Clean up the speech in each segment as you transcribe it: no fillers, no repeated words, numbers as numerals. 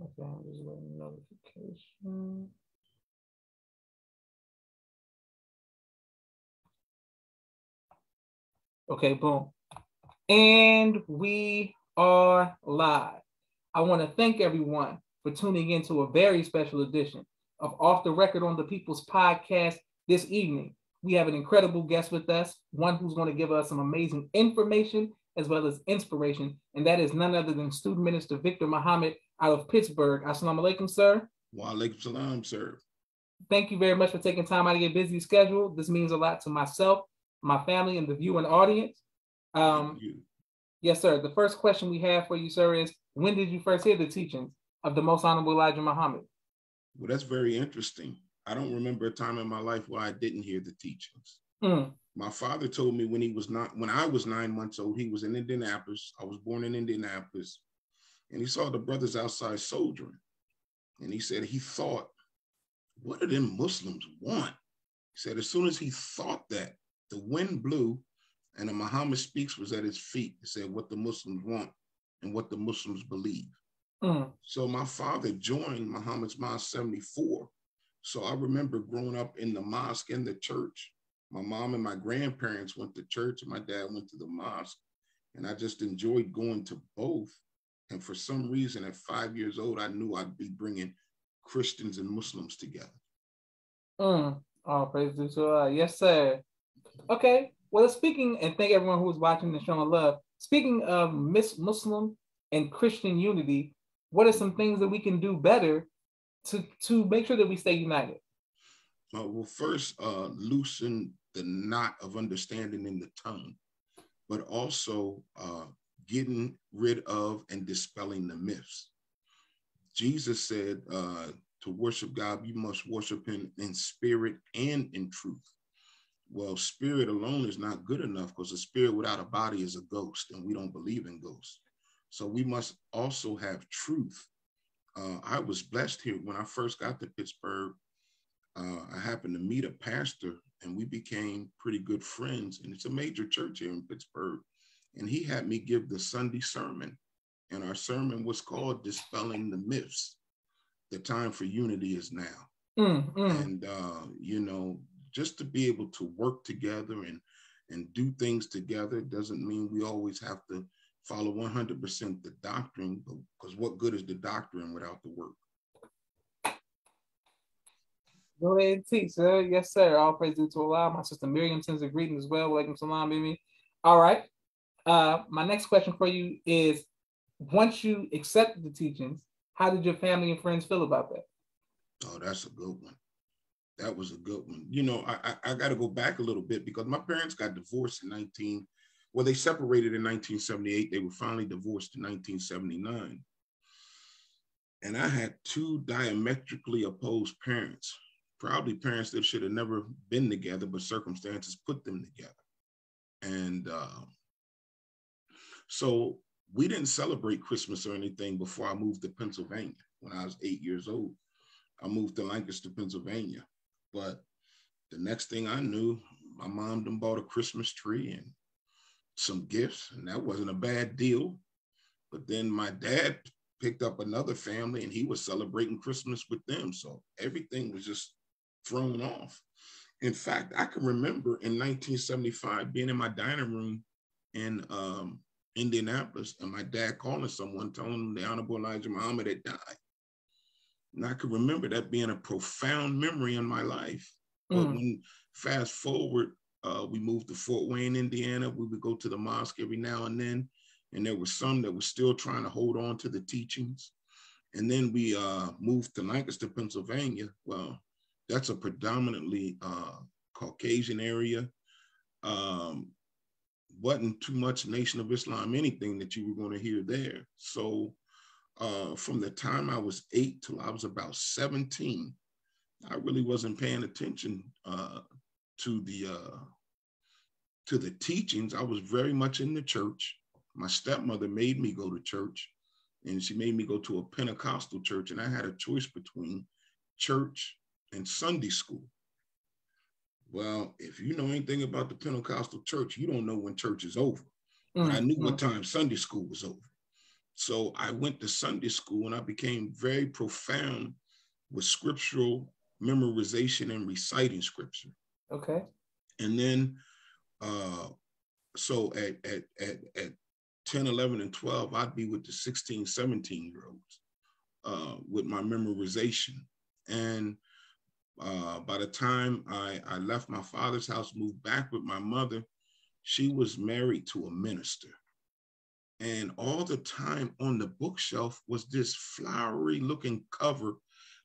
Okay, I'm just waiting notification. Okay, boom. And we are live. I want to thank everyone for tuning in to a very special edition of Off the Record on the People's podcast this evening. We have an incredible guest with us, one who's going to give us some amazing information as well as inspiration, and that is none other than Student Minister Victor Muhammad out of Pittsburgh. Assalamu alaikum, sir. Wa alaikum salam, sir. Thank you very much for taking time out of your busy schedule. This means a lot to myself, my family, and the viewing audience. Yes, sir. The first question we have for you, sir, is when did you first hear the teachings of the Most Honorable Elijah Muhammad? Well, that's very interesting. I don't remember a time in my life where I didn't hear the teachings. My father told me when I was 9 months old, he was in Indianapolis. I was born in Indianapolis, and he saw the brothers outside soldiering. And he said he thought, what do them Muslims want? He said as soon as he thought that, the wind blew and the Muhammad Speaks was at his feet. He said what the Muslims want and what the Muslims believe. So my father joined Muhammad's Mosque 74. So I remember growing up in the mosque and the church. My mom and my grandparents went to church and my dad went to the mosque. And I just enjoyed going to both. And for some reason, at 5 years old, I knew I'd be bringing Christians and Muslims together. Oh, praise to Allah. Yes, sir. Okay. Well, speaking, and thank everyone who's watching and showing love. Speaking of Muslim and Christian unity, what are some things that we can do better to make sure that we stay united? Well, first, loosen the knot of understanding in the tongue, but also getting rid of and dispelling the myths. Jesus said to worship God, you must worship him in spirit and in truth. Well, spirit alone is not good enough because a spirit without a body is a ghost, and we don't believe in ghosts. So we must also have truth. I was blessed here when I first got to Pittsburgh. I happened to meet a pastor and we became pretty good friends. And it's a major church here in Pittsburgh. And he had me give the Sunday sermon. And our sermon was called Dispelling the Myths. The time for unity is now. And, just to be able to work together and do things together doesn't mean we always have to follow 100% the doctrine, because what good is the doctrine without the work? Go ahead and teach, sir. Yes, sir. All praise due to Allah. My sister Miriam sends a greeting as well. Walaikum salam, baby. All right. My next question for you is, once you accepted the teachings, how did your family and friends feel about that? Oh, that's a good one. That was a good one. I got to go back a little bit because my parents got divorced they separated in 1978. They were finally divorced in 1979. And I had two diametrically opposed parents, probably parents that should have never been together, but circumstances put them together. And so we didn't celebrate Christmas or anything before I moved to Pennsylvania. When I was 8 years old, I moved to Lancaster, Pennsylvania. But the next thing I knew, my mom done bought a Christmas tree and some gifts, and that wasn't a bad deal. But then my dad picked up another family and he was celebrating Christmas with them. So everything was just thrown off. In fact, I can remember in 1975 being in my dining room in Indianapolis and my dad calling someone, telling them the Honorable Elijah Muhammad had died. And I can remember that being a profound memory in my life. But when fast forward, we moved to Fort Wayne, Indiana. We would go to the mosque every now and then. And there were some that were still trying to hold on to the teachings. And then we moved to Lancaster, Pennsylvania. Well, that's a predominantly Caucasian area. Wasn't too much Nation of Islam, anything that you were going to hear there. So from the time I was 8 till I was about 17, I really wasn't paying attention to the teachings. I was very much in the church. My stepmother made me go to church, and she made me go to a Pentecostal church, and I had a choice between church and Sunday school. Well, if you know anything about the Pentecostal church, you don't know when church is over. But I knew what time Sunday school was over. So I went to Sunday school and I became very profound with scriptural memorization and reciting scripture. Okay. And then, so at 10, 11, and 12, I'd be with the 16, 17-year-olds with my memorization. And by the time I left my father's house, moved back with my mother, she was married to a minister. And all the time on the bookshelf was this flowery looking cover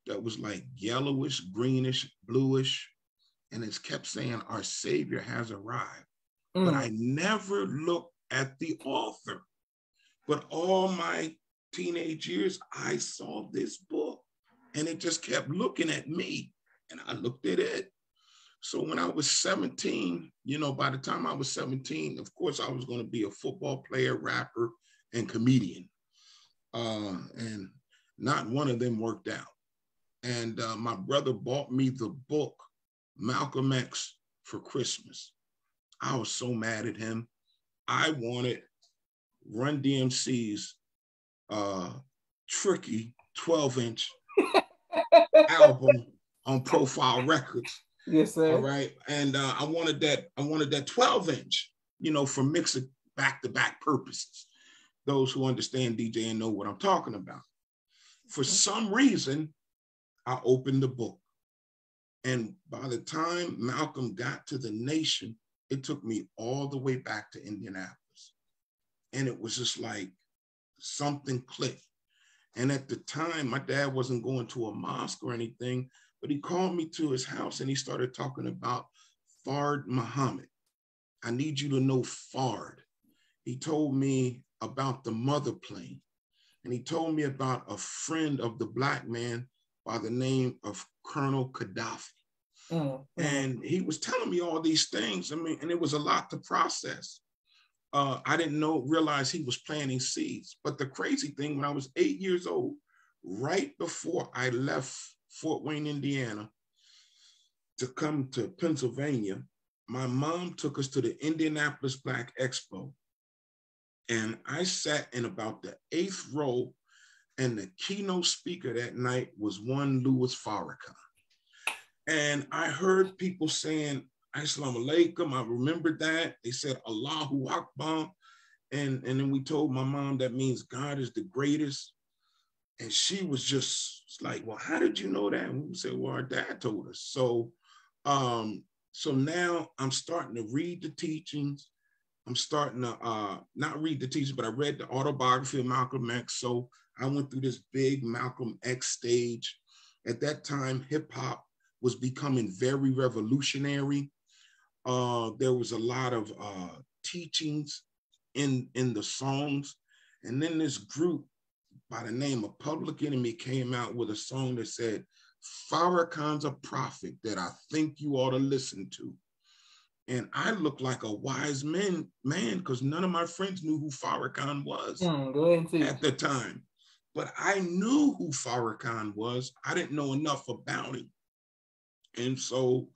that was like yellowish, greenish, bluish. And it kept saying, "Our Savior has arrived." But I never looked at the author. But all my teenage years, I saw this book and it just kept looking at me and I looked at it. So when I was 17, by the time I was 17, of course, I was going to be a football player, rapper, and comedian. And not one of them worked out. And my brother bought me the book, Malcolm X, for Christmas. I was so mad at him. I wanted Run DMC's tricky 12-inch album on Profile Records. Yes, sir. All right. And I wanted that 12-inch, for mixing back-to-back purposes. Those who understand DJ and know what I'm talking about. For some reason, I opened the book. And by the time Malcolm got to the nation, it took me all the way back to Indianapolis. And it was just like something clicked. And at the time, my dad wasn't going to a mosque or anything, but he called me to his house and he started talking about Fard Muhammad. I need you to know Fard. He told me about the mother plane. And he told me about a friend of the Black man by the name of Colonel Gaddafi. And he was telling me all these things. I mean, and it was a lot to process. I didn't realize he was planting seeds. But the crazy thing, when I was 8 years old, right before I left Fort Wayne, Indiana, to come to Pennsylvania, my mom took us to the Indianapolis Black Expo. And I sat in about the 8th row, and the keynote speaker that night was one Louis Farrakhan. And I heard people saying, Assalamu alaikum. I remembered that. They said, Allahu Akbar. And then we told my mom that means God is the greatest. And she was just like, well, how did you know that? And we said, well, our dad told us. So now I'm starting to read the teachings. I'm starting to not read the teachings, but I read the autobiography of Malcolm X. So I went through this big Malcolm X stage. At that time, hip hop was becoming very revolutionary. There was a lot of teachings in the songs. And then this group by the name of Public Enemy came out with a song that said, Farrakhan's a prophet that I think you ought to listen to. And I looked like a wise man because none of my friends knew who Farrakhan was at the time. But I knew who Farrakhan was. I didn't know enough about him. And so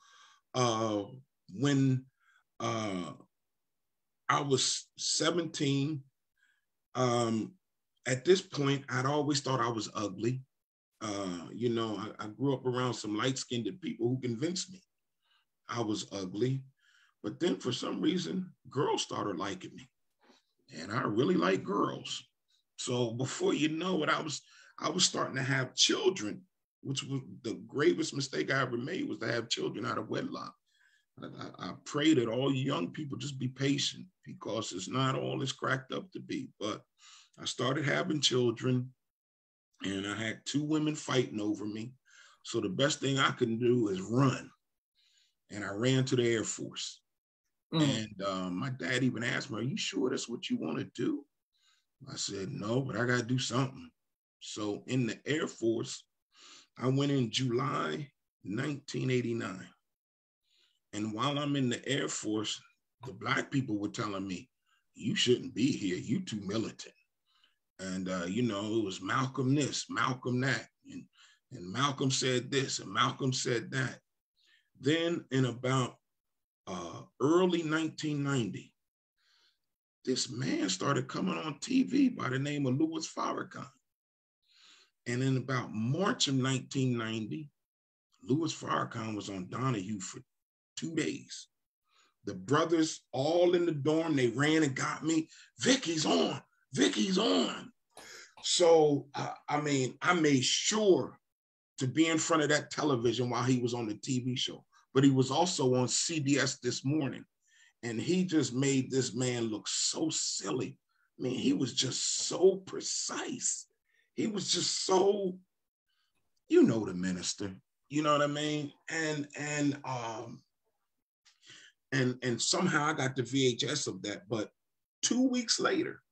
when I was 17, at this point, I'd always thought I was ugly. I grew up around some light-skinned people who convinced me I was ugly. But then for some reason, girls started liking me. And I really like girls. So before you know it, I was starting to have children, which was the gravest mistake I ever made, was to have children out of wedlock. I pray that all you young people just be patient, because it's not all it's cracked up to be. But I started having children, and I had 2 women fighting over me. So the best thing I can do is run. And I ran to the Air Force. And my dad even asked me, are you sure that's what you want to do? I said, no, but I got to do something. So in the Air Force, I went in July 1989. And while I'm in the Air Force, the Black people were telling me, you shouldn't be here. You too militant. And, it was Malcolm this, Malcolm that. And Malcolm said this, and Malcolm said that. Then in about early 1990, this man started coming on TV by the name of Louis Farrakhan. And in about March of 1990, Louis Farrakhan was on Donahue for 2 days. The brothers all in the dorm, they ran and got me. Vicky's on, Vicky's on. So, I made sure to be in front of that television while he was on the TV show. But he was also on CBS This Morning. And he just made this man look so silly. I mean, he was just so precise. He was just so, you know, the minister, you know what I mean? And somehow I got the VHS of that. But 2 weeks later,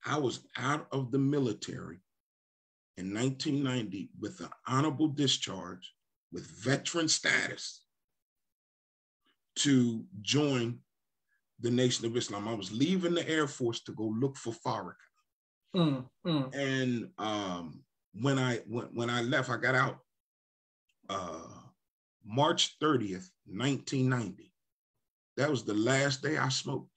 I was out of the military in 1990 with an honorable discharge with veteran status to join the Nation of Islam. I was leaving the Air Force to go look for Farrakhan. And when I left, I got out March 30th, 1990. That was the last day I smoked.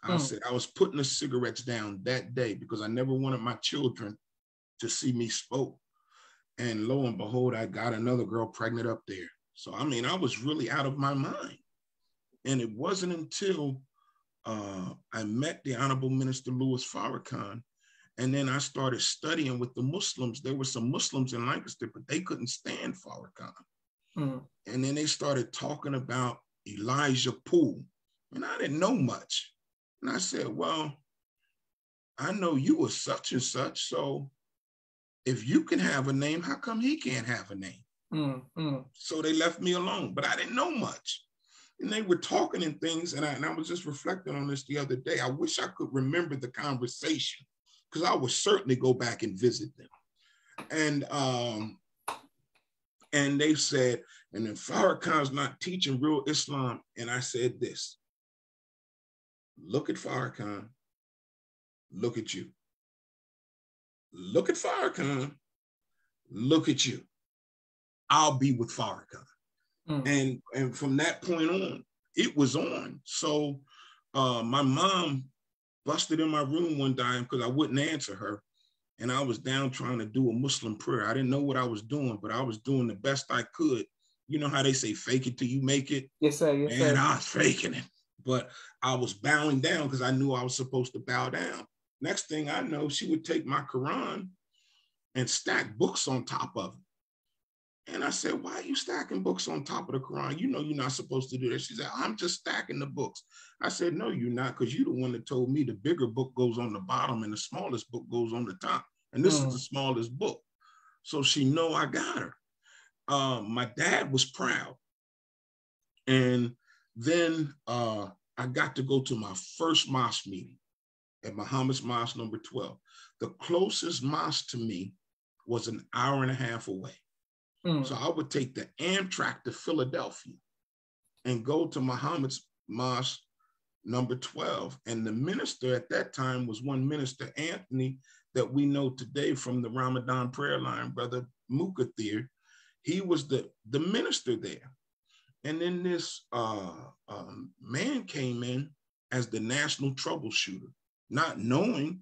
I said I was putting the cigarettes down that day because I never wanted my children to see me smoke. And lo and behold, I got another girl pregnant up there. So, I mean, I was really out of my mind. And it wasn't until I met the Honorable Minister Louis Farrakhan, and then I started studying with the Muslims. There were some Muslims in Lancaster, but they couldn't stand Farrakhan. And then they started talking about Elijah Poole. And I didn't know much. And I said, well, I know you were such and such. So if you can have a name, how come he can't have a name? So they left me alone, but I didn't know much. And they were talking and things, and I was just reflecting on this the other day. I wish I could remember the conversation, because I would certainly go back and visit them. And they said, and then Farrakhan's not teaching real Islam. And I said this: look at Farrakhan, look at you. Look at Farrakhan, look at you. I'll be with Farrakhan. And from that point on, it was on. So my mom busted in my room one time because I wouldn't answer her. And I was down trying to do a Muslim prayer. I didn't know what I was doing, but I was doing the best I could. You know how they say, fake it till you make it? Yes, sir. Yes, sir. And I was faking it. But I was bowing down because I knew I was supposed to bow down. Next thing I know, she would take my Quran and stack books on top of it. And I said, why are you stacking books on top of the Quran? You know you're not supposed to do that. She said, I'm just stacking the books. I said, no, you're not, because you're the one that told me the bigger book goes on the bottom and the smallest book goes on the top. And this is the smallest book. So she know I got her. My dad was proud. And then I got to go to my first mosque meeting at Muhammad's Mosque number 12. The closest mosque to me was an hour and a half away. So I would take the Amtrak to Philadelphia and go to Muhammad's Mosque number 12. And the minister at that time was one Minister Anthony that we know today from the Ramadan prayer line, Brother Mukathir. He was the minister there. And then this man came in as the national troubleshooter, not knowing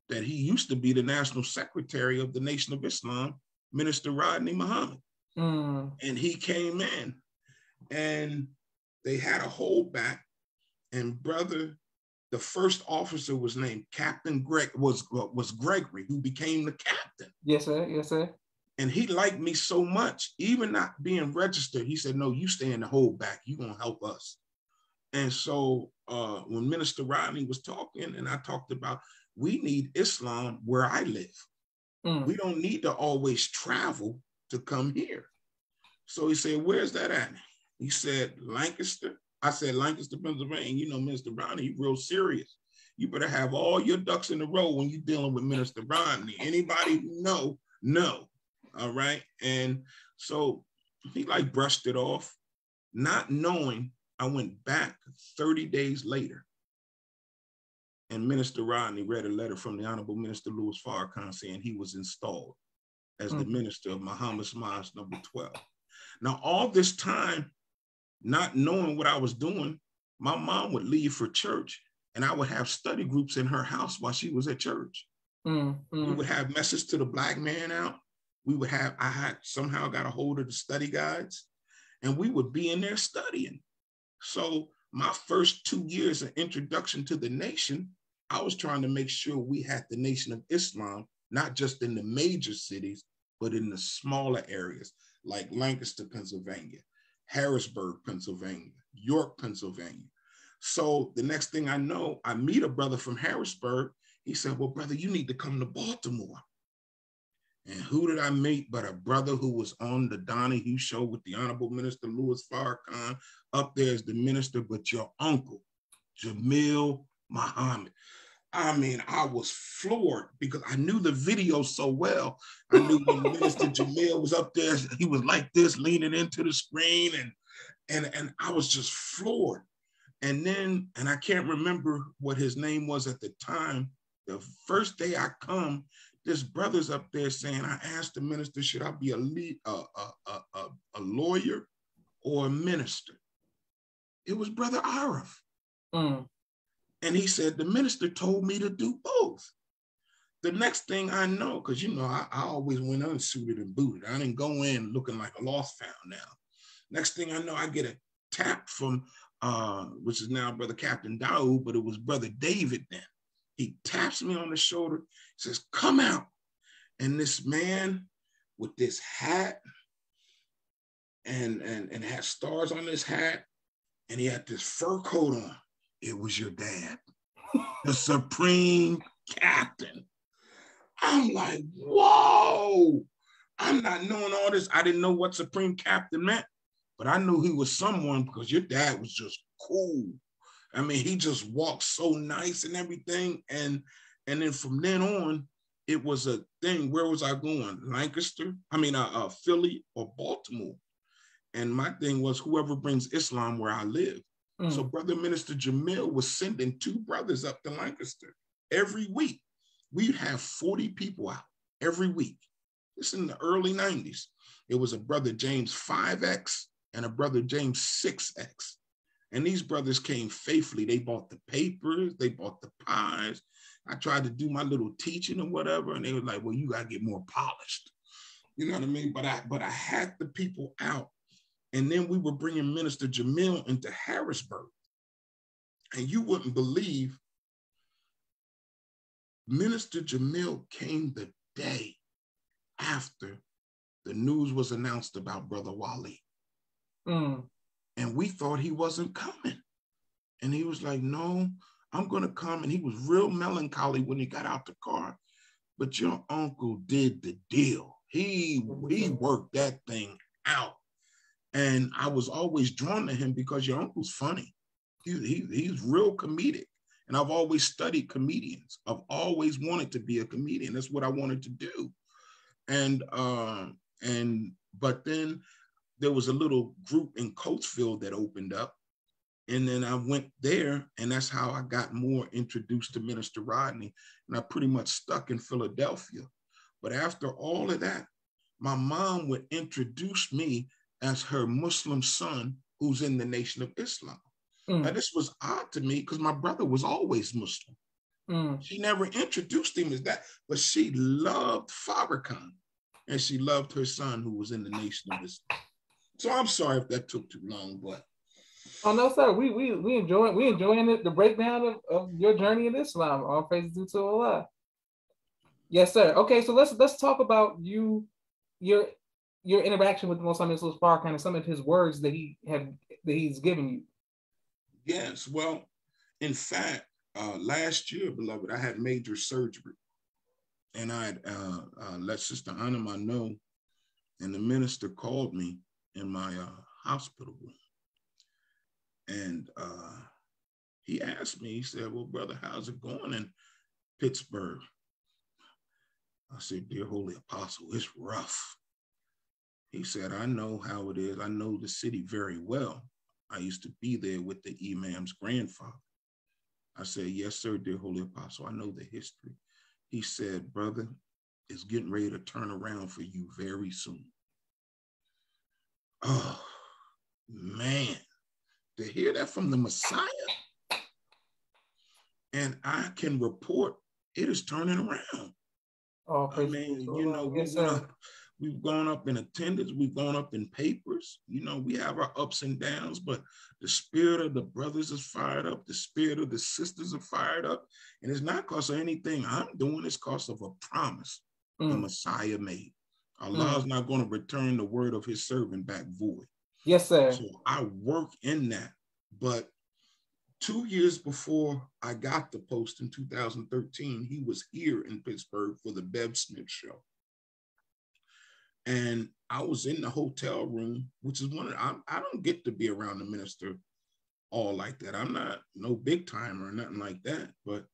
that he used to be the national secretary of the Nation of Islam, Minister Rodney Muhammad. And he came in and they had a holdback, and brother, the first officer was named Captain was Gregory, who became the captain. Yes, sir. Yes, sir. And he liked me so much, even not being registered, he said, no, you stay in the holdback, you're gonna help us. And so when Minister Rodney was talking, and I talked about, we need Islam where I live. We don't need to always travel to come here. So he said, where's that at? He said, Lancaster. I said, Lancaster, Pennsylvania. You know, Minister Rodney, he's real serious. You better have all your ducks in a row when you're dealing with Minister Rodney. Anybody who know. All right. And so he like brushed it off, not knowing I went back 30 days later. And Minister Rodney read a letter from the Honorable Minister Louis Farrakhan saying he was installed as the minister of Muhammad's Mosque number 12. Now, all this time, not knowing what I was doing, my mom would leave for church and I would have study groups in her house while she was at church. We would have Message to the Black Man out. I had somehow got a hold of the study guides, and we would be in there studying. So my first 2 years of introduction to the nation, I was trying to make sure we had the Nation of Islam, not just in the major cities, but in the smaller areas like Lancaster, Pennsylvania, Harrisburg, Pennsylvania, York, Pennsylvania. So the next thing I know, I meet a brother from Harrisburg. He said, well, brother, you need to come to Baltimore. And who did I meet but a brother who was on the Donahue show with the Honorable Minister Louis Farrakhan, up there as the minister, but your uncle, Jamil Muhammad. I mean, I was floored because I knew the video so well. I knew when Minister Jamil was up there, he was like this, leaning into the screen, and I was just floored. And I can't remember what his name was at the time. The first day I come, this brother's up there saying, I asked the minister, should I be a lawyer or a minister? It was Brother Arif. And he said, the minister told me to do both. The next thing I know, because you know, I always went unsuited and booted. I didn't go in looking like a lost found now. Next thing I know, I get a tap from, which is now Brother Captain Daoud, but it was Brother David then. He taps me on the shoulder, says, come out. And this man with this hat and had stars on his hat, and he had this fur coat on. It was your dad, the Supreme Captain. I'm like, whoa. I'm not knowing all this. I didn't know what Supreme Captain meant, but I knew he was someone because your dad was just cool. I mean, he just walked so nice and everything. And then from then on, it was a thing. Where was I going? Philly or Baltimore. And my thing was whoever brings Islam where I live. So Brother Minister Jamil was sending 2 brothers up to Lancaster every week. We'd have 40 people out every week. This in the early 90s. It was a Brother James 5X and a Brother James 6X. And these brothers came faithfully. They bought the papers, they bought the pies. I tried to do my little teaching or whatever, and they were like, well, you gotta get more polished. You know what I mean? But I had the people out. And then we were bringing Minister Jamil into Harrisburg. And you wouldn't believe, Minister Jamil came the day after the news was announced about Brother Wali. And we thought he wasn't coming. And he was like, no, I'm gonna come. And he was real melancholy when he got out the car. But your uncle did the deal. He worked that thing out. And I was always drawn to him because your uncle's funny. He's real comedic. And I've always studied comedians. I've always wanted to be a comedian. That's what I wanted to do. But then there was a little group in Coatesville that opened up. And then I went there, and that's how I got more introduced to Minister Rodney. And I pretty much stuck in Philadelphia. But after all of that, my mom would introduce me as her Muslim son who's in the Nation of Islam. Now, this was odd to me because my brother was always Muslim. She never introduced him as that, but she loved Farrakhan, and she loved her son who was in the Nation of Islam. So I'm sorry if that took too long, but. Oh no, sir. We enjoying the breakdown of your journey in Islam. All praise due to Allah. Yes, sir. Okay, so let's talk about your interaction with the Most High Farrakhan and some of his words that he's given you. Yes, well, in fact, last year, beloved, I had major surgery, and I had let Sister Anima know, and the minister called me in my hospital room, and he asked me. He said, "Well, brother, how's it going in Pittsburgh?" I said, "Dear Holy Apostle, it's rough." He said, "I know how it is. I know the city very well. I used to be there with the Imam's grandfather." I said, "Yes, sir, dear Holy Apostle. I know the history." He said, "Brother, it's getting ready to turn around for you very soon." Oh, man. To hear that from the Messiah? And I can report it is turning around. Oh, I mean, you know, we've gone up in attendance, we've gone up in papers. You know, we have our ups and downs, but the spirit of the brothers is fired up. The spirit of the sisters are fired up. And it's not because of anything I'm doing, it's because of a promise the Messiah made. Allah is not going to return the word of his servant back void. Yes, sir. So I work in that. But 2 years before I got the post in 2013, he was here in Pittsburgh for the Bev Smith show. And I was in the hotel room, which is I don't get to be around the minister all like that. I'm not no big timer or nothing like that. But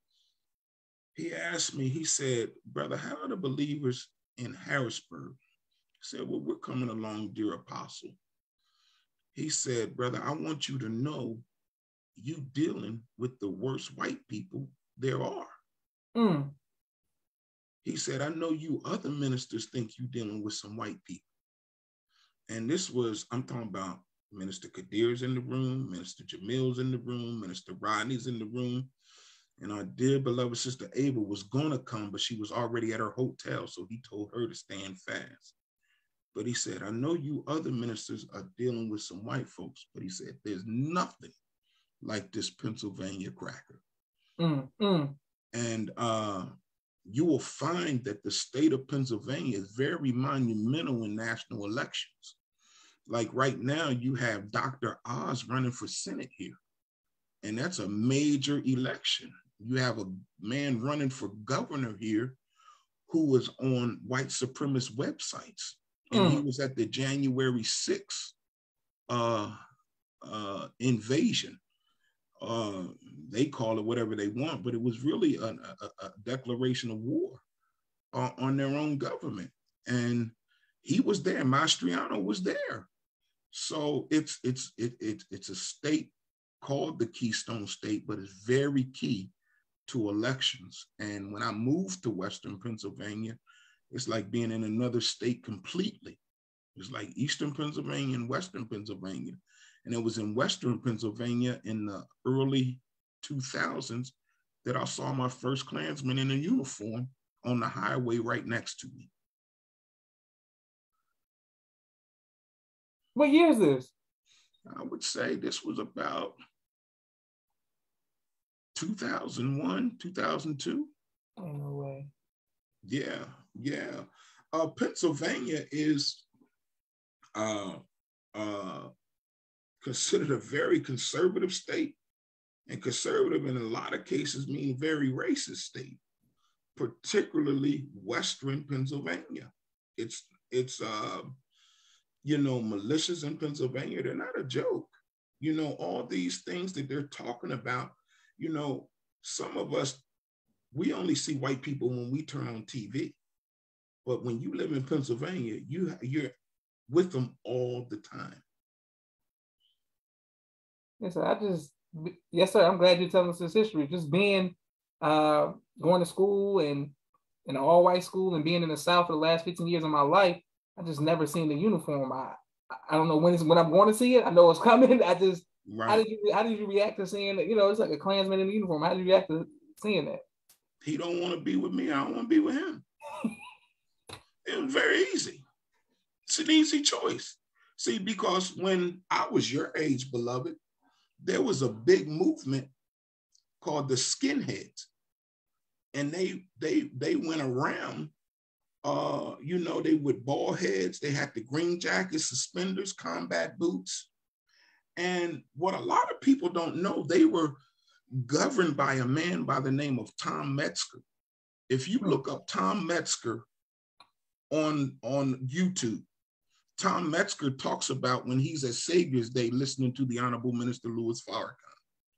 he asked me, he said, brother, how are the believers in Harrisburg? I said, well, we're coming along, dear apostle. He said, brother, I want you to know you dealing with the worst white people there are. He said, I know you other ministers think you dealing with some white people. And this was, I'm talking about Minister Kadir's in the room, Minister Jamil's in the room, Minister Rodney's in the room. And our dear beloved sister Ava was gonna come, but she was already at her hotel. So he told her to stand fast. But he said, I know you other ministers are dealing with some white folks, but he said, there's nothing like this Pennsylvania cracker. And you will find that the state of Pennsylvania is very monumental in national elections. Like right now, you have Dr. Oz running for Senate here. And that's a major election. You have a man running for governor here who was on white supremacist websites. And he was at the January 6th invasion. They call it whatever they want, but it was really a declaration of war on their own government. And he was there. Mastriano was there. So it's a state called the Keystone State, but it's very key to elections. And when I moved to Western Pennsylvania, it's like being in another state completely. It's like Eastern Pennsylvania and Western Pennsylvania. And it was in Western Pennsylvania in the early 2000s that I saw my first Klansman in a uniform on the highway right next to me. What year is this? I would say this was about 2001, 2002. Ain't no way. Yeah. Pennsylvania is considered a very conservative state, and conservative in a lot of cases mean very racist state, particularly Western Pennsylvania. It's militias in Pennsylvania, they're not a joke. All these things that they're talking about, some of us, we only see white people when we turn on TV. But when you live in Pennsylvania, you're with them all the time. Yes, sir. I'm glad you're telling us this history. Just being, going to school and in an all-white school and being in the South for the last 15 years of my life, I just never seen the uniform. I don't know when I'm going to see it. I know it's coming. Right. How did you react to seeing it? It's like a Klansman in the uniform. How did you react to seeing that? He don't want to be with me. I don't want to be with him. It was very easy. It's an easy choice. See, because when I was your age, beloved, there was a big movement called the skinheads. And they went around, they with bald heads. They had the green jackets, suspenders, combat boots. And what a lot of people don't know, they were governed by a man by the name of Tom Metzger. If you look up Tom Metzger on YouTube, Tom Metzger talks about when he's at Savior's Day listening to the Honorable Minister Louis Farrakhan.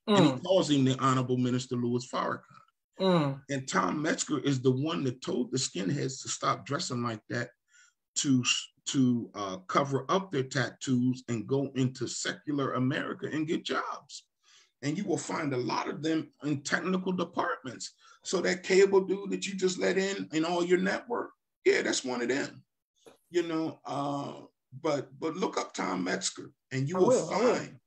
And he calls him the Honorable Minister Louis Farrakhan. And Tom Metzger is the one that told the skinheads to stop dressing like that, to cover up their tattoos and go into secular America and get jobs. And you will find a lot of them in technical departments. So that cable dude that you just let in all your network, yeah, that's one of them. But look up Tom Metzger and you will find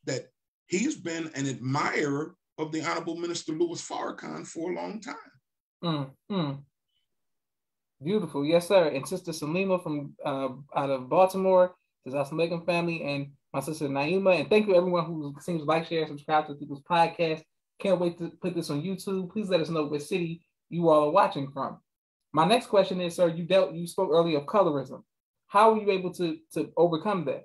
that he's been an admirer of the Honorable Minister Louis Farrakhan for a long time. Beautiful. Yes, sir. And Sister Salima from out of Baltimore, the Zasmagan family, and my sister Naima. And thank you everyone who seems to like, share, subscribe to People's Podcast. Can't wait to put this on YouTube. Please let us know what city you all are watching from. My next question is, sir, you spoke earlier of colorism. How were you able to overcome that?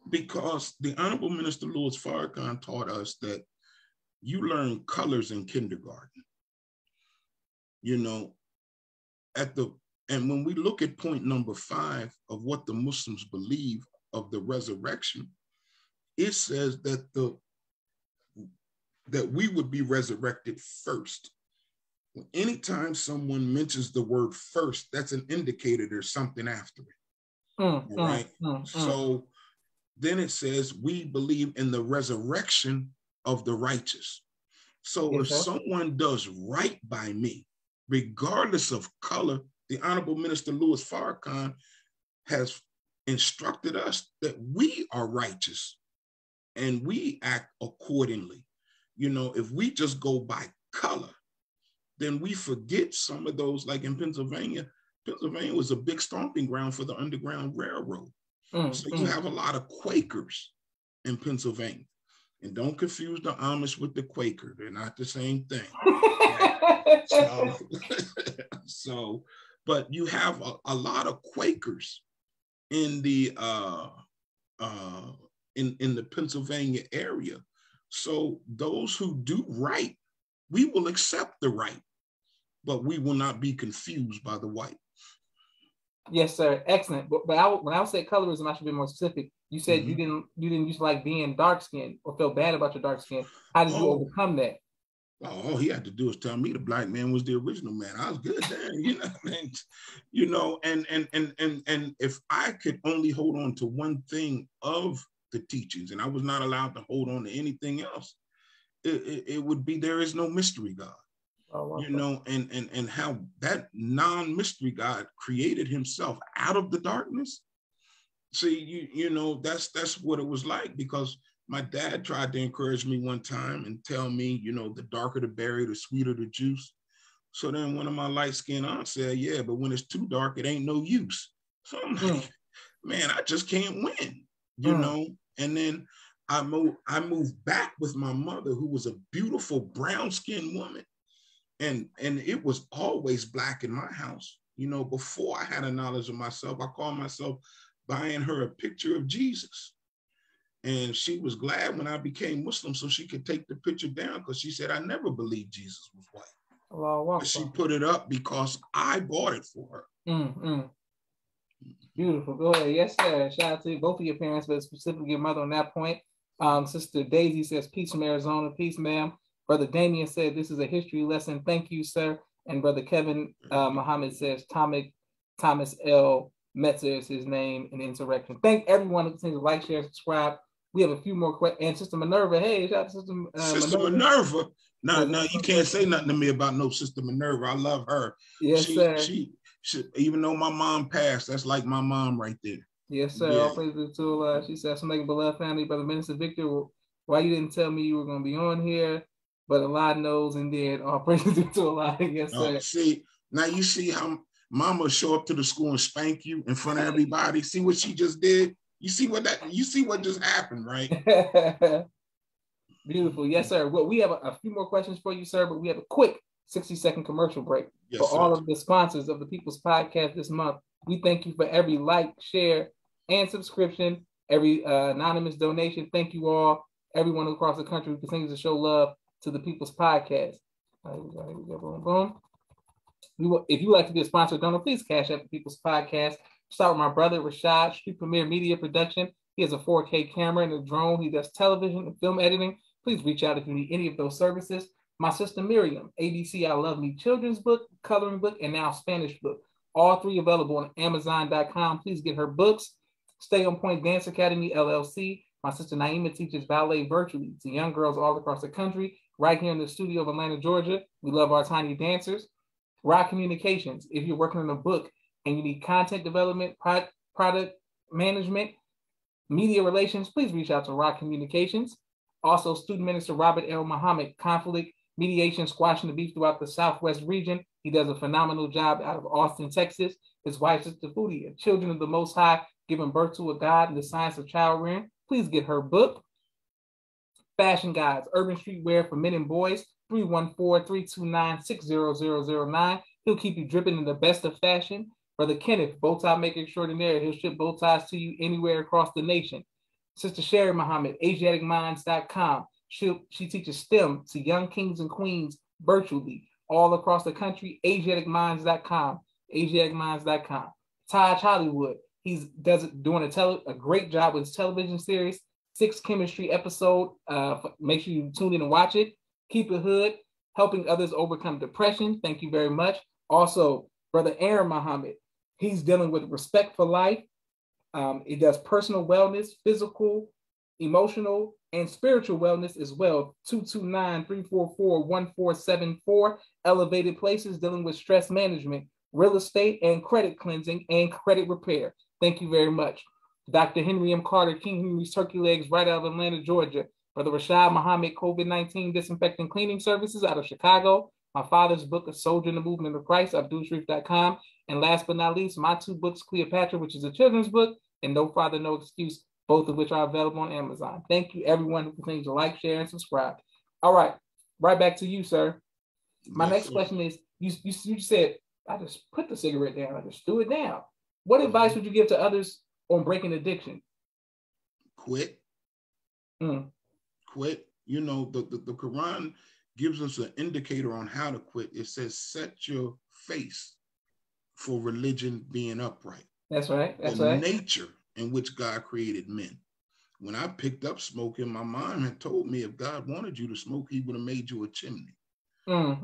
Because the Honorable Minister Louis Farrakhan taught us that you learn colors in kindergarten. You know, and when we look at point number 5 of what the Muslims believe of the resurrection, it says that we would be resurrected first. Anytime someone mentions the word first, that's an indicator there's something after it. Right? So then it says we believe in the resurrection of the righteous. So if someone does right by me, regardless of color, the Honorable Minister Louis Farrakhan has instructed us that we are righteous and we act accordingly. You know, if we just go by color, then we forget some of those, like in Pennsylvania. Pennsylvania was a big stomping ground for the Underground Railroad. So you have a lot of Quakers in Pennsylvania. And don't confuse the Amish with the Quaker. They're not the same thing. But you have a lot of Quakers in the in the Pennsylvania area. So those who do right, we will accept the right, but we will not be confused by the white. Yes, sir. Excellent. But when I said colorism, I should be more specific. You said you didn't used to like being dark skinned or feel bad about your dark skin. How did you overcome that? All he had to do was tell me the black man was the original man. I was good then, you know. And, you know, and if I could only hold on to one thing of the teachings, and I was not allowed to hold on to anything else, it would be there is no mystery God. You know, and how that non-mystery God created himself out of the darkness. See, you know, that's what it was like, because my dad tried to encourage me one time and tell me, you know, the darker the berry, the sweeter the juice. So then one of my light-skinned aunts said, yeah, but when it's too dark, it ain't no use. So I'm like, man, I just can't win, you know? And then I moved back with my mother, who was a beautiful brown-skinned woman. And it was always black in my house. You know, before I had a knowledge of myself, I called myself buying her a picture of Jesus. And she was glad when I became Muslim so she could take the picture down, because she said, I never believed Jesus was white. But she put it up because I bought it for her. Beautiful. Go ahead. Yes, sir. Shout out to both of your parents, but specifically your mother on that point. Sister Daisy says, peace from Arizona. Peace, ma'am. Brother Damien said, this is a history lesson. Thank you, sir. And Brother Kevin Muhammad says, Thomas L. Metzer is his name in insurrection. Thank everyone who continues to like, share, subscribe. We have a few more questions. And Sister Minerva, hey, shout out to Sister Minerva. No, you can't say nothing to me about no Sister Minerva. I love her. Yes, sir. She, even though my mom passed, that's like my mom right there. Yes, sir. All praises to she said, somebody beloved family, Brother Minister Victor, why you didn't tell me you were going to be on here? But Allah knows and did. All praises to Allah. Yes, sir. See, now you see how mama show up to the school and spank you in front of everybody. See what she just did? You see what just happened, right? Beautiful. Yes, sir. Well, we have a few more questions for you, sir, but we have a quick 60-second commercial break. Yes, for sir. All of the sponsors of the People's Podcast this month. We thank you for every like, share, and subscription, every anonymous donation. Thank you all. Everyone across the country who continues to show love to the People's Podcast. Here we go. Boom, boom. If you like to be a sponsor donor, please cash out the People's Podcast. Start with my brother, Rashad, Street Premier Media Production. He has a 4K camera and a drone. He does television and film editing. Please reach out if you need any of those services. My sister Miriam, ABC I Love Me children's book, coloring book, and now Spanish book. All three available on Amazon.com. Please get her books. Stay on Point Dance Academy, LLC. My sister Naima teaches ballet virtually to young girls all across the country, right here in the studio of Atlanta, Georgia. We love our tiny dancers. Rock Communications. If you're working on a book and you need content development, product management, media relations, please reach out to Rock Communications. Also, student minister Robert L. Muhammad, conflict mediation, squashing the beef throughout the Southwest region. He does a phenomenal job out of Austin, Texas. His wife, Sister Fudia, Children of the Most High, giving birth to a God in the science of child rearing. Please get her book. Fashion Guides, urban streetwear for men and boys, 314-329-60009. He'll keep you dripping in the best of fashion. Brother Kenneth, bow tie maker extraordinaire. He'll ship bow ties to you anywhere across the nation. Sister Sherry Muhammad, AsiaticMinds.com. She teaches STEM to young kings and queens virtually all across the country. AsiaticMinds.com. AsiaticMinds.com. Taj Hollywood, he's doing a great job with his television series. 6 chemistry episode. Make sure you tune in and watch it. Keep it hood, helping others overcome depression. Thank you very much. Also, Brother Aaron Muhammad, he's dealing with respect for life. It does personal wellness, physical, emotional, and spiritual wellness as well. 229-344-1474. Elevated Places, dealing with stress management, real estate, and credit cleansing and credit repair. Thank you very much. Dr. Henry M. Carter, King Henry's Turkey Legs, right out of Atlanta, Georgia. Brother Rashad Muhammad, COVID-19 disinfecting cleaning services out of Chicago. My father's book, A Soldier in the Movement of Christ, AbdulSharif.com. And last but not least, my 2 books, Cleopatra, which is a children's book, and No Father, No Excuse, both of which are available on Amazon. Thank you, everyone, who continues to like, share, and subscribe. All right, right back to you, sir. My next question is, you said, I just put the cigarette down. I just threw it down. What advice would you give to others on breaking addiction? Quit. Quit. You know, the Quran gives us an indicator on how to quit. It says, set your face for religion being upright. That's right. That's the right. nature in which God created men. When I picked up smoking, my mom had told me if God wanted you to smoke, he would have made you a chimney. And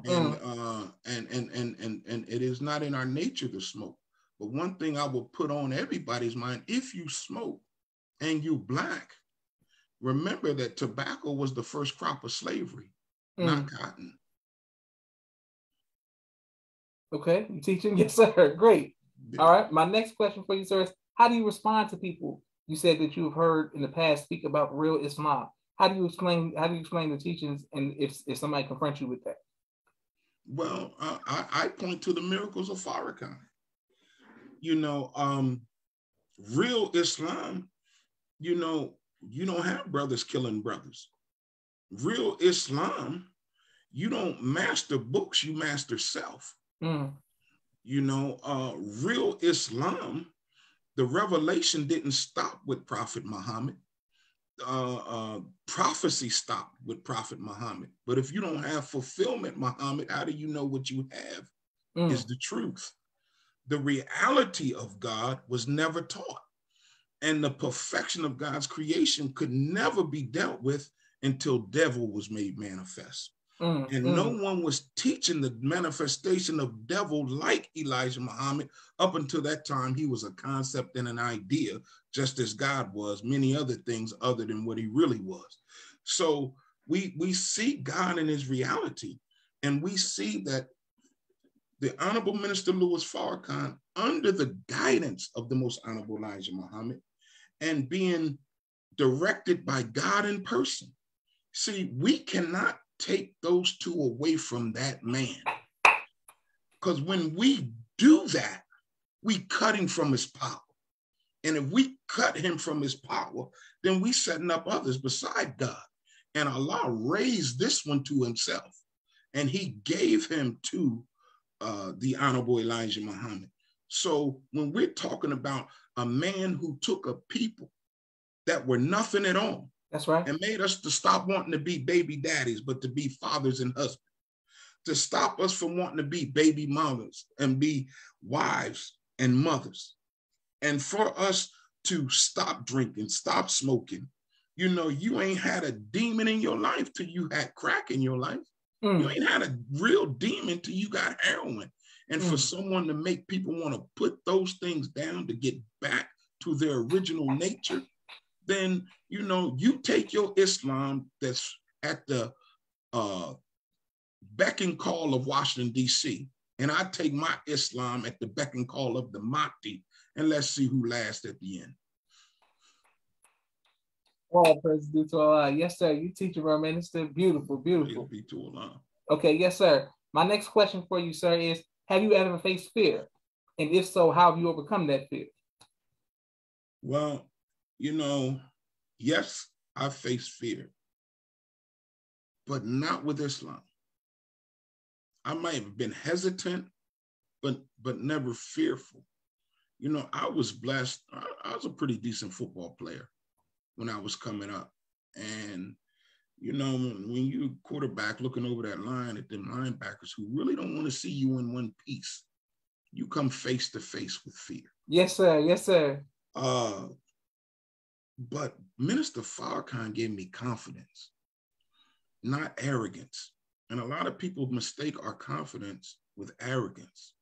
it is not in our nature to smoke. But one thing I will put on everybody's mind, if you smoke and you black, remember that tobacco was the first crop of slavery, not cotton. Okay, you teaching? Yes, sir. Great. Yeah. All right. My next question for you, sir, is how do you respond to people you said that you've heard in the past speak about real Islam? How do you explain the teachings, and if somebody confronts you with that? Well, I point to the miracles of Farrakhan. You know, real Islam, you know, you don't have brothers killing brothers. Real Islam, you don't master books, you master self. You know, real Islam, the revelation didn't stop with Prophet Muhammad. Prophecy stopped with Prophet Muhammad. But if you don't have fulfillment, Muhammad, how do you know what you have is the truth? The reality of God was never taught. And the perfection of God's creation could never be dealt with until devil was made manifest. No one was teaching the manifestation of devil like Elijah Muhammad. Up until that time, he was a concept and an idea, just as God was, many other things other than what he really was. So we see God in his reality, and we see that the Honorable Minister Louis Farrakhan, under the guidance of the Most Honorable Elijah Muhammad, and being directed by God in person. See, we cannot take those two away from that man. Because when we do that, we cut him from his power. And if we cut him from his power, then we setting up others beside God. And Allah raised this one to himself. And he gave him to the Honorable Elijah Muhammad. So when we're talking about a man who took a people that were nothing at all, that's right, and made us to stop wanting to be baby daddies, but to be fathers and husbands, to stop us from wanting to be baby mamas and be wives and mothers, and for us to stop drinking, stop smoking. You know, you ain't had a demon in your life till you had crack in your life. You ain't had a real demon till you got heroin. And for someone to make people want to put those things down to get back to their original nature, then, you know, you take your Islam that's at the beck and call of Washington, D.C., and I take my Islam at the beck and call of the Mahdi, and let's see who lasts at the end. All praise due to Allah. Yes, sir. You teaching our minister. Beautiful, beautiful. Praise be to Allah. Okay, yes, sir. My next question for you, sir, is have you ever faced fear? And if so, how have you overcome that fear? Well, you know, yes, I faced fear, but not with Islam. I might have been hesitant, but never fearful. You know, I was blessed. I was a pretty decent football player when I was coming up. And, you know, when you quarterback looking over that line at them linebackers who really don't want to see you in one piece, you come face to face with fear. Yes, sir. Yes, sir. But Minister Farrakhan gave me confidence, not arrogance. And a lot of people mistake our confidence with arrogance.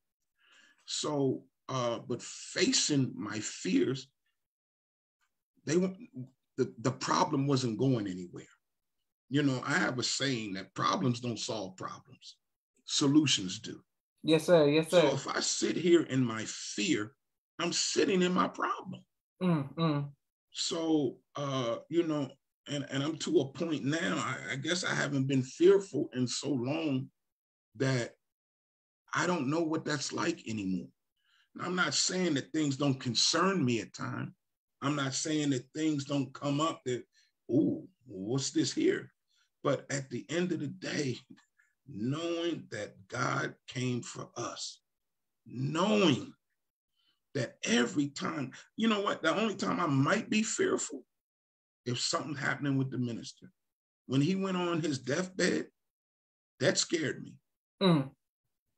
So, but facing my fears, the problem wasn't going anywhere. You know, I have a saying that problems don't solve problems, solutions do. Yes, sir. Yes, sir. So if I sit here in my fear, I'm sitting in my problem. So, you know, and I'm to a point now, I guess I haven't been fearful in so long that I don't know what that's like anymore. And I'm not saying that things don't concern me at times. I'm not saying that things don't come up that, oh, what's this here? But at the end of the day, knowing that God came for us, knowing that every time, you know what, the only time I might be fearful if something's happening with the minister. When he went on his deathbed, that scared me.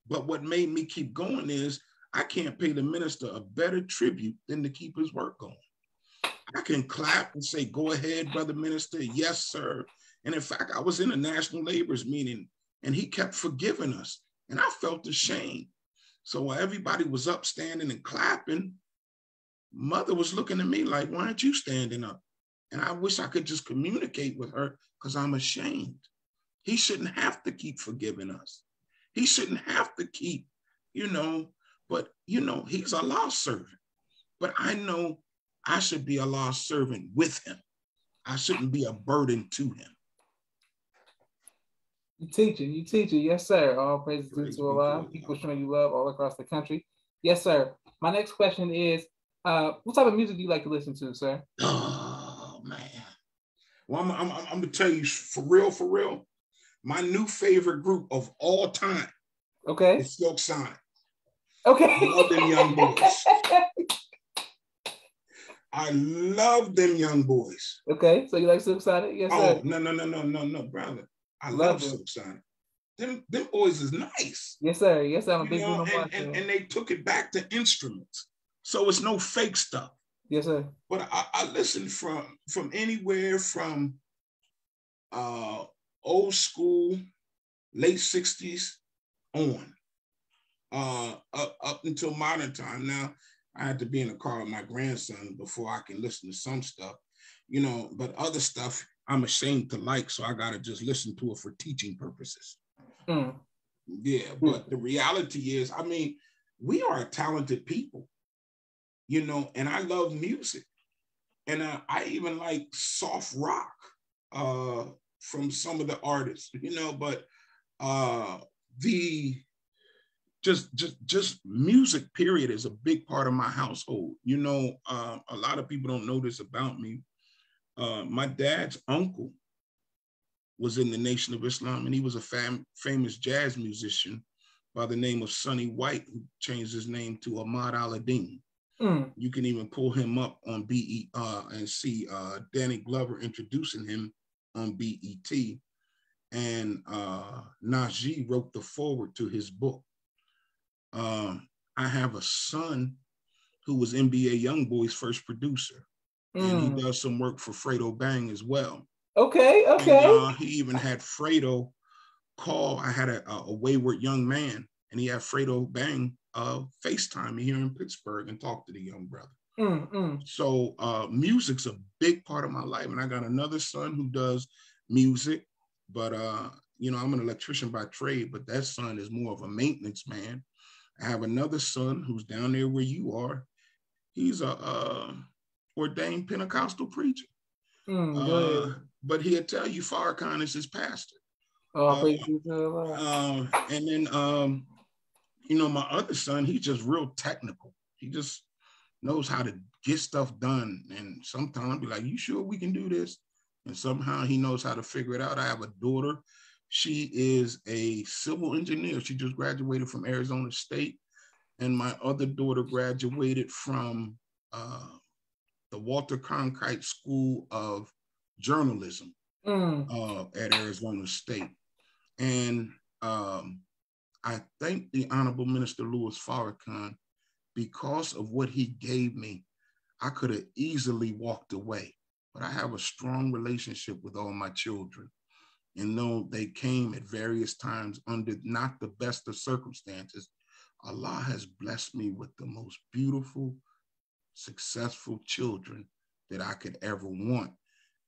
But what made me keep going is I can't pay the minister a better tribute than to keep his work going. I can clap and say, go ahead, brother minister. Yes, sir. And in fact, I was in a national laborers meeting and he kept forgiving us. And I felt ashamed. So while everybody was up standing and clapping, mother was looking at me like, why aren't you standing up? And I wish I could just communicate with her because I'm ashamed. He shouldn't have to keep forgiving us. He shouldn't have to keep, you know, but, you know, he's a lost servant. But I know I should be a lost servant with him. I shouldn't be a burden to him. You teaching, yes, sir. All praises due to Allah. People showing you love all across the country. Yes, sir. My next question is, what type of music do you like to listen to, sir? Oh, man. Well, I'm going to tell you for real, my new favorite group of all time is Silk Sonic. Okay. I love them young boys. I love them young boys. Okay, so you like Silk Sonic? Yes, sir. Oh, no, brother. I love Silk Sonic. Them boys is nice. Yes, sir. Yes, sir. I'm a big Bruno Mars. And they took it back to instruments. So it's no fake stuff. Yes, sir. But I listen from anywhere from old school, late 60s on, up until modern time. Now, I had to be in the car with my grandson before I can listen to some stuff, you know, but other stuff I'm ashamed to like, so I got to just listen to it for teaching purposes. Yeah, but the reality is, I mean, we are a talented people, you know, and I love music. And I even like soft rock from some of the artists, you know, but just music period is a big part of my household. You know, a lot of people don't know this about me. My dad's uncle was in the Nation of Islam, and he was a famous jazz musician by the name of Sonny White, who changed his name to Ahmad Al-Din. You can even pull him up on BET and see Danny Glover introducing him on BET. And Najee wrote the foreword to his book. I have a son who was NBA Youngboy's first producer. And he does some work for Fredo Bang as well. Okay. And, he even had Fredo call. I had a wayward young man, and he had Fredo Bang FaceTime me here in Pittsburgh and talk to the young brother. So music's a big part of my life. And I got another son who does music, but you know, I'm an electrician by trade, but that son is more of a maintenance man. I have another son who's down there where you are. He's a ordained Pentecostal preacher. Go ahead. But he'll tell you Farrakhan is his pastor. Oh, praise be to the Lord. And then, my other son, he's just real technical. He just knows how to get stuff done. And sometimes I'll be like, you sure we can do this? And somehow he knows how to figure it out. I have a daughter. She is a civil engineer. She just graduated from Arizona State. And my other daughter graduated from the Walter Cronkite School of Journalism at Arizona State. And I thank the Honorable Minister Louis Farrakhan, because of what he gave me. I could have easily walked away, but I have a strong relationship with all my children. And though they came at various times under not the best of circumstances, Allah has blessed me with the most beautiful, successful children that I could ever want.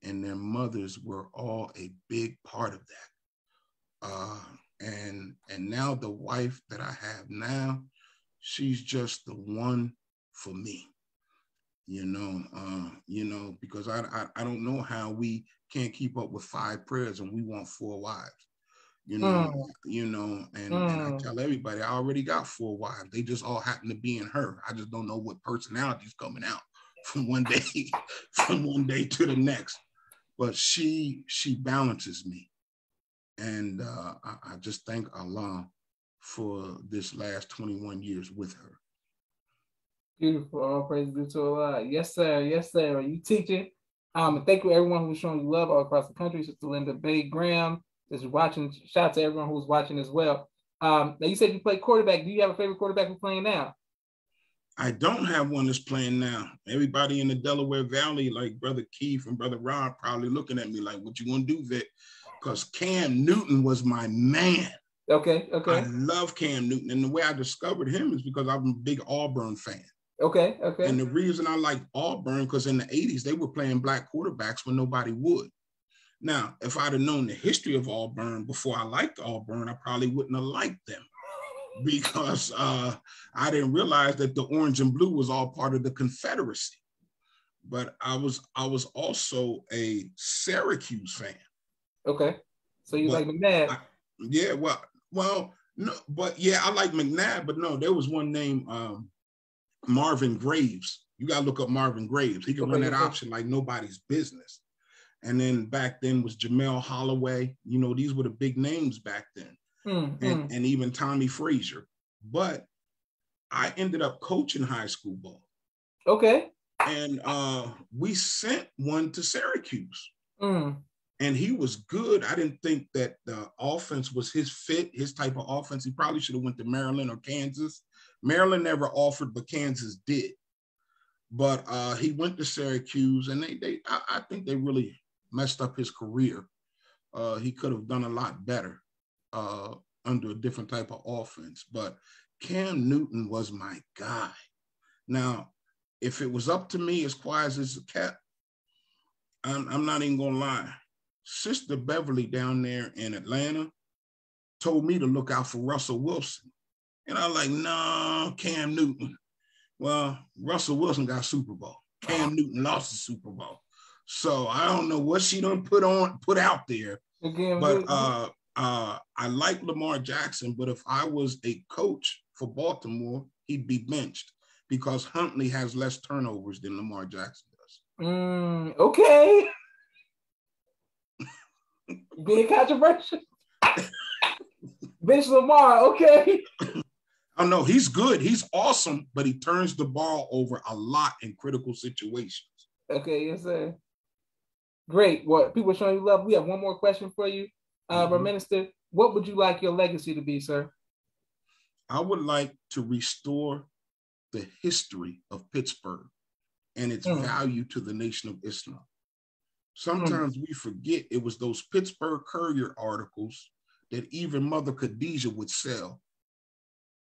And their mothers were all a big part of that. And now the wife that I have now, she's just the one for me, because I don't know how we can't keep up with 5 prayers and we want 4 wives, and I tell everybody I already got 4 wives. They just all happen to be in her. I just don't know what personality's coming out from one day to the next. But she balances me. And I just thank Allah for this last 21 years with her. Beautiful. All praise be to Allah. Yes, sir. Yes, sir. You teaching. And thank you to everyone who's showing you love all across the country. Sister Linda Bay Graham is watching. Shout out to everyone who's watching as well. Now you said you play quarterback. Do you have a favorite quarterback who's playing now? I don't have one that's playing now. Everybody in the Delaware Valley, like Brother Keith and Brother Rob, probably looking at me like, what you want to do, Vic? Because Cam Newton was my man. Okay. I love Cam Newton. And the way I discovered him is because I'm a big Auburn fan. Okay. And the reason I like Auburn, because in the 80s, they were playing black quarterbacks when nobody would. Now, if I'd have known the history of Auburn before I liked Auburn, I probably wouldn't have liked them, because I didn't realize that the orange and blue was all part of the Confederacy. But I was also a Syracuse fan. Okay. So you like McNabb? No, but yeah, I like McNabb, but no, there was one named Marvin Graves. You got to look up Marvin Graves. He could run that option like nobody's business. And then back then was Jamel Holloway. These were the big names back then. And even Tommy Frazier. But I ended up coaching high school ball. Okay. And we sent one to Syracuse. And he was good. I didn't think that the offense was his fit, his type of offense. He probably should have went to Maryland or Kansas. Maryland never offered, but Kansas did. But he went to Syracuse, and I think they really messed up his career. He could have done a lot better under a different type of offense. But Cam Newton was my guy. Now, if it was up to me, as quiet as a cat, I'm not even gonna lie. Sister Beverly down there in Atlanta told me to look out for Russell Wilson. And I was like, no, Cam Newton. Well, Russell Wilson got Super Bowl. Cam Newton lost the Super Bowl. So I don't know what she done put out there. But I like Lamar Jackson, but if I was a coach for Baltimore, he'd be benched because Huntley has less turnovers than Lamar Jackson does. Okay. Being controversial. Bench Lamar, okay. Oh no, he's good. He's awesome, but he turns the ball over a lot in critical situations. Okay, yes, sir. Great. Well, people showing you love. We have one more question for you, Minister. What would you like your legacy to be, sir? I would like to restore the history of Pittsburgh and its value to the Nation of Islam. Sometimes we forget it was those Pittsburgh Courier articles that even Mother Khadijah would sell,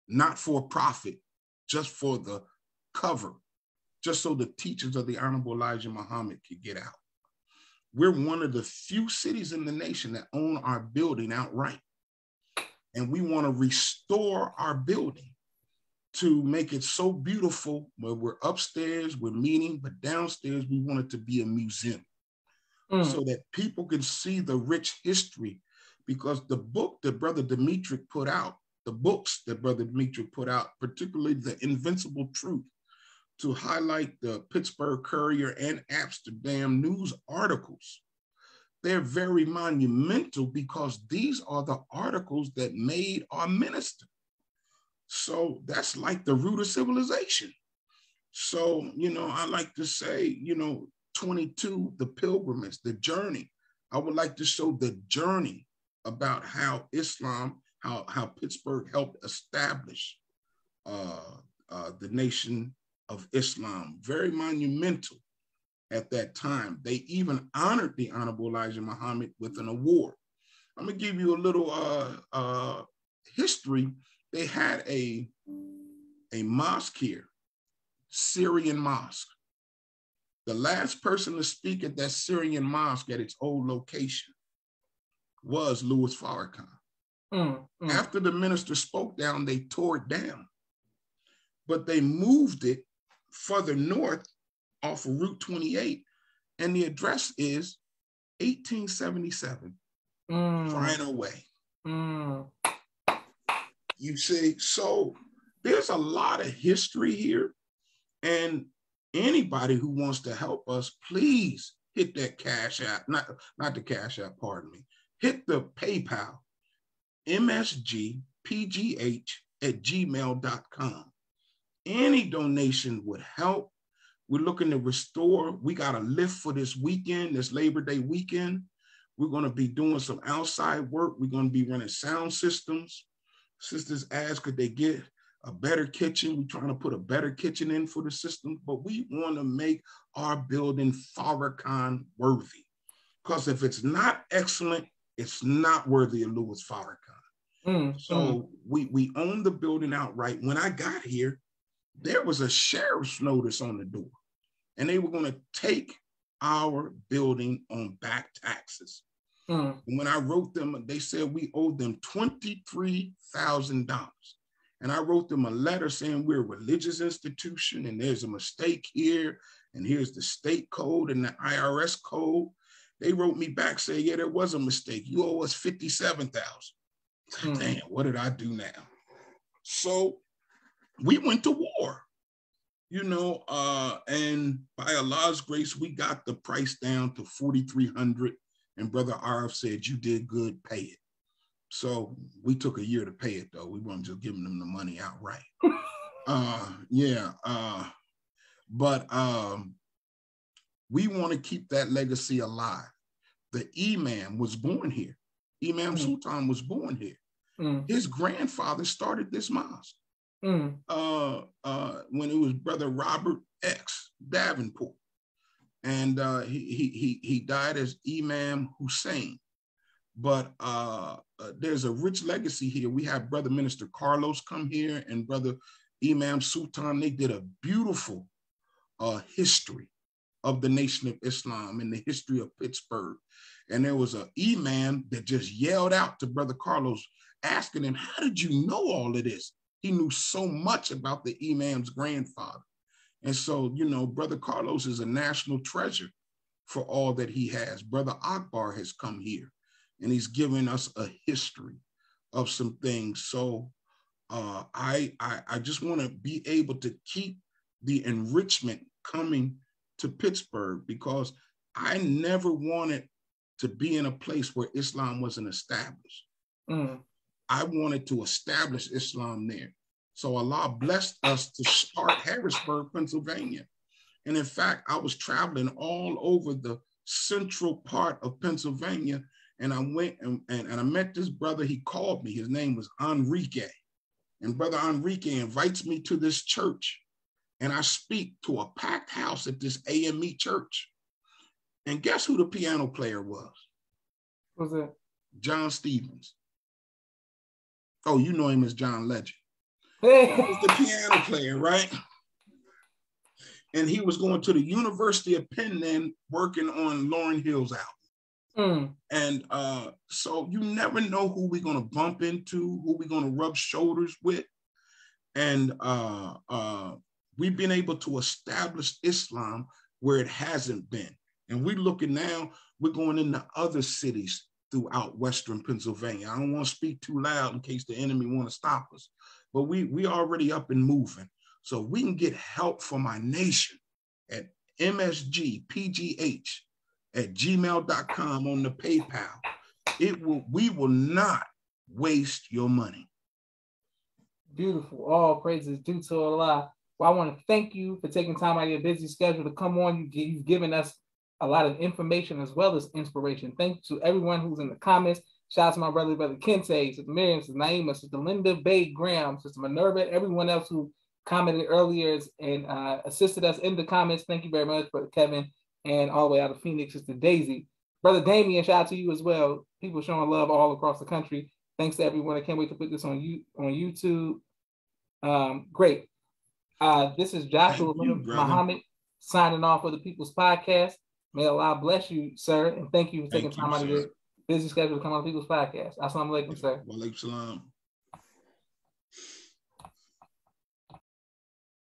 not for profit, just for the cover, just so the teachings of the Honorable Elijah Muhammad could get out. We're one of the few cities in the nation that own our building outright. And we want to restore our building to make it so beautiful where we're upstairs, we're meeting, but downstairs we want it to be a museum. so that people can see the rich history. Because the book that Brother Dimitri put out, the books that Brother Dimitri put out, particularly The Invincible Truth, to highlight the Pittsburgh Courier and Amsterdam news articles, they're very monumental because these are the articles that made our minister. So that's like the root of civilization. So, I like to say, 22, the pilgrimage, the journey. I would like to show the journey about how Islam, how Pittsburgh helped establish the nation of Islam. Very monumental at that time. They even honored the Honorable Elijah Muhammad with an award. I'm gonna give you a little history. They had a mosque here, Syrian mosque. The last person to speak at that Syrian mosque at its old location was Louis Farrakhan. After the minister spoke down, they tore it down, but they moved it further north off of Route 28, and the address is 1877, Frying Away. You see, so there's a lot of history here, and anybody who wants to help us, please hit that Cash App, not the Cash App, pardon me. Hit the PayPal, msgpgh@gmail.com. Any donation would help. We're looking to restore. We got a lift for this weekend, this Labor Day weekend. We're going to be doing some outside work. We're going to be running sound systems. Sisters asked, could they get a better kitchen? We're trying to put a better kitchen in for the system, but we want to make our building Farrakhan worthy. Because if it's not excellent, it's not worthy of Louis Farrakhan. So we own the building outright. When I got here, there was a sheriff's notice on the door, and they were going to take our building on back taxes. And when I wrote them, they said we owed them $23,000. And I wrote them a letter saying we're a religious institution and there's a mistake here, and here's the state code and the IRS code. They wrote me back saying, yeah, there was a mistake. You owe us $57,000. Damn, what did I do now? So we went to war, and by Allah's grace, we got the price down to $4,300. And Brother Arif said, you did good, pay it. So we took a year to pay it, though. We weren't just giving them the money outright. But we want to keep that legacy alive. The Imam was born here. Imam Sultan was born here. His grandfather started this mosque when it was Brother Robert X. Davenport. And he died as Imam Hussein. But there's a rich legacy here. We have Brother Minister Carlos come here and Brother Imam Sultan. They did a beautiful history of the Nation of Islam and the history of Pittsburgh. And there was an imam that just yelled out to Brother Carlos, asking him, how did you know all of this? He knew so much about the imam's grandfather. And so, Brother Carlos is a national treasure for all that he has. Brother Akbar has come here and he's given us a history of some things. So I just want to be able to keep the enrichment coming to Pittsburgh, because I never wanted to be in a place where Islam wasn't established. I wanted to establish Islam there. So Allah blessed us to start Harrisburg, Pennsylvania. And in fact, I was traveling all over the central part of Pennsylvania, and I went and I met this brother. He called me. His name was Enrique. And Brother Enrique invites me to this church, and I speak to a packed house at this AME church. And guess who the piano player was? Who's that? John Stevens. Oh, you know him as John Legend. He was the piano player, right? And he was going to the University of Penn then, working on Lauryn Hill's album. And so you never know who we're going to bump into, who we're going to rub shoulders with. And we've been able to establish Islam where it hasn't been. And we're looking now, we're going into other cities throughout Western Pennsylvania. I don't want to speak too loud in case the enemy want to stop us, but we already up and moving. So we can get help from our nation at msgpgh@gmail.com on the PayPal. We will not waste your money. Beautiful. All praises due to Allah. Well, I want to thank you for taking time out of your busy schedule to come on. You've given us a lot of information as well as inspiration. Thank you to everyone who's in the comments. Shout out to my brother Kente, Sister Miriam, Sister Naima, Sister Linda Bay Graham, Sister Minerva, everyone else who commented earlier and assisted us in the comments. Thank you very much, Brother Kevin, and all the way out of Phoenix, Sister Daisy. Brother Damien, shout out to you as well. People showing love all across the country. Thanks to everyone. I can't wait to put this on YouTube. Great. This is Joshua Muhammad signing off for the People's Podcast. May Allah bless you, sir, and thank you for taking time out of your busy schedule to come on the People's Podcast. Assalamu alaikum, sir. Wa alaikum salam.